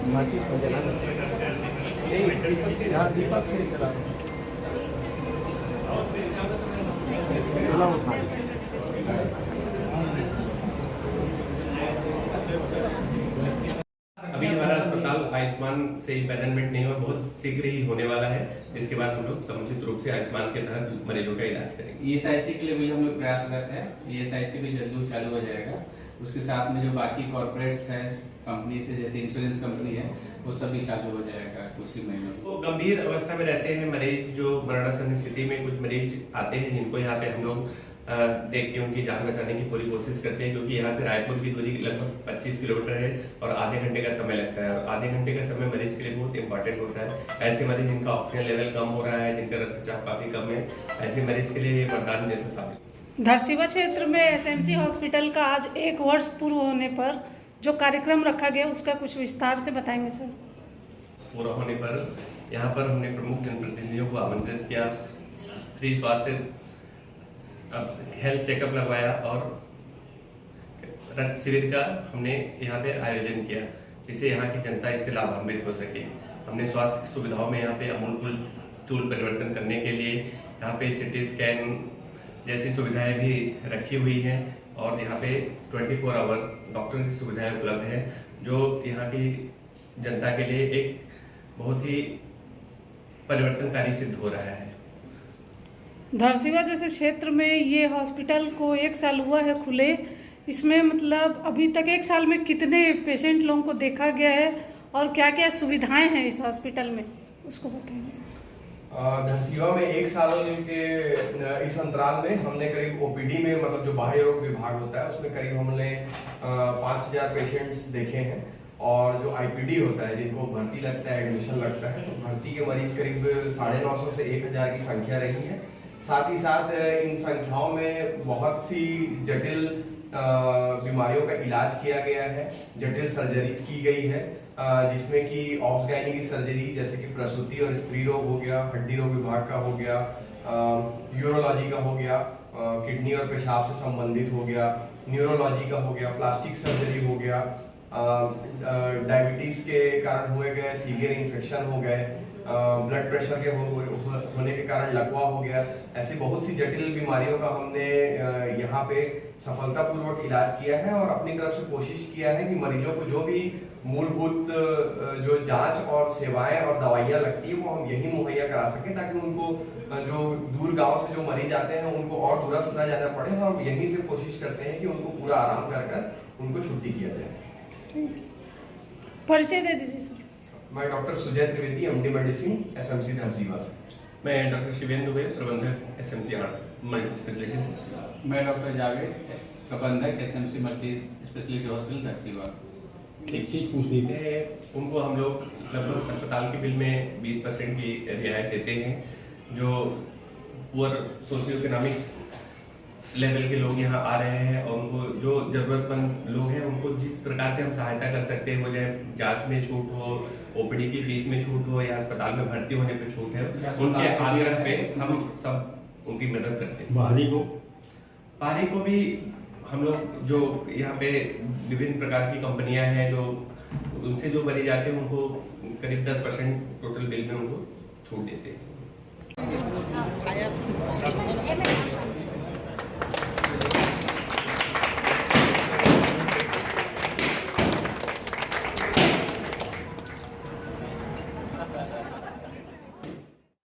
माचिस में जला दीपक से जला अभी हमारा अस्पताल आयुष्मान से पैनलमेंट नहीं हुआ, बहुत शीघ्र ही होने वाला है। इसके बाद हम लोग समुचित रूप से आयुष्मान के तहत मरीजों का इलाज करेंगे। ESIC के लिए भी हम लोग प्रयासरत हैं। ESIC भी जल्दी चालू हो जाएगा। उसके साथ में जो बाकी कॉर्पोरेट्स हैं कंपनी से, जैसे इंश्योरेंस कंपनी है, वो सब भी चालू हो जाएगा कुछ ही महीनों में। वो गंभीर अवस्था में रहते हैं मरीज, जो मरणासन्न स्थिति में कुछ मरीज आते हैं, जिनको यहाँ पे हम लोग देख के उनकी जान बचाने की पूरी कोशिश करते हैं, क्योंकि यहाँ से रायपुर की दूरी लगभग 25 किलोमीटर है और आधे घंटे का समय लगता है। और आधे घंटे का समय मरीज के लिए बहुत इंपॉर्टेंट होता है। ऐसे मरीज जिनका ऑक्सीजन लेवल कम हो रहा है, जिनका रक्तचाप काफी कम है, ऐसे मरीज के लिए वरदान जैसा साबित। धरसींवा क्षेत्र में SMC हॉस्पिटल का आज 1 वर्ष पूर्व होने पर जो कार्यक्रम रखा गया, उसका कुछ विस्तार से बताएंगे सर। पूरा होने पर यहाँ पर हमने प्रमुख जनप्रतिनिधियों को आमंत्रित किया, फ्री स्वास्थ्य हेल्थ चेकअप लगवाया और रक्त शिविर का हमने यहाँ पे आयोजन किया, जिससे यहाँ की जनता इससे लाभान्वित हो सके। हमने स्वास्थ्य सुविधाओं में यहाँ पे आमूल परिवर्तन करने के लिए यहाँ पे CT स्कैन जैसी सुविधाएं भी रखी हुई हैं और यहाँ पे 24 आवर डॉक्टर की सुविधाएं उपलब्ध है, जो यहाँ की जनता के लिए एक बहुत ही परिवर्तनकारी सिद्ध हो रहा है। धरसींवा जैसे क्षेत्र में ये हॉस्पिटल को 1 साल हुआ है खुले, इसमें मतलब अभी तक 1 साल में कितने पेशेंट लोगों को देखा गया है और क्या क्या सुविधाएं हैं इस हॉस्पिटल में, उसको बताएंगे। धरसींवा में 1 साल के इस अंतराल में हमने करीब OPD में, मतलब जो बाह्य रोग विभाग होता है, उसमें करीब हमने 5000 पेशेंट्स देखे हैं। और जो IPD होता है, जिनको भर्ती लगता है, एडमिशन लगता है, तो भर्ती के मरीज करीब 950 से 1000 की संख्या रही है। साथ ही साथ इन संख्याओं में बहुत सी जटिल बीमारियों का इलाज किया गया है, जटिल सर्जरीज की गई है, जिसमें कि ऑब्स गायनी की सर्जरी जैसे कि प्रसूति और स्त्री रोग हो गया, हड्डी रोग विभाग का हो गया, यूरोलॉजी का हो गया, किडनी और पेशाब से संबंधित हो गया, न्यूरोलॉजी का हो गया, प्लास्टिक सर्जरी हो गया, डायबिटीज के कारण हुए गए सीवियर इन्फेक्शन हो गए, ब्लड प्रेशर के होने के कारण लकवा हो गया। ऐसी बहुत सी जटिल बीमारियों का हमने यहाँ पे सफलतापूर्वक इलाज किया है और अपनी तरफ से कोशिश किया है कि मरीजों को जो भी मूलभूत जो जांच और सेवाएं और दवाइयाँ लगती है, वो हम यही मुहैया करा सकें, ताकि उनको जो दूर गांव से जो मरीज आते हैं उनको और दूरस्थ न जाना पड़े। और यहीं से कोशिश करते हैं कि उनको पूरा आराम कर उनको छुट्टी किया जाए। परिचय दे दीजिए सर। मैं doctor Sujay Trivedi, MD medicine, SMC Dharsiwa से। मैं डॉक्टर शिवेंद्र दुबे, प्रबंधक SMC मल्टी स्पेशलिटी धरसींवा। मैं डॉक्टर जावेद, प्रबंधक SMC multi speciality hospital Dharsiwa. एक चीज पूछनी थी, उनको हम लोग लगभग अस्पताल के बिल में 20% की रियायत देते हैं। जो पुअर सोशियो इकोनॉमिक लेवल के लोग यहाँ आ रहे हैं और उनको जो जरूरतमंद लोग हैं, उनको जिस प्रकार से हम सहायता कर सकते हैं, वो चाहे जांच में छूट हो, OPD की फीस में छूट हो, या अस्पताल में भर्ती होने पे छूट है, उनके आग्रह पे हम सब उनकी मदद करते हैं। बाहरी को भी हम लोग, जो यहाँ पे विभिन्न प्रकार की कंपनियां हैं, जो उनसे जो मरीज आते हैं, उनको करीब 10% टोटल बिल में उनको छूट देते हैं।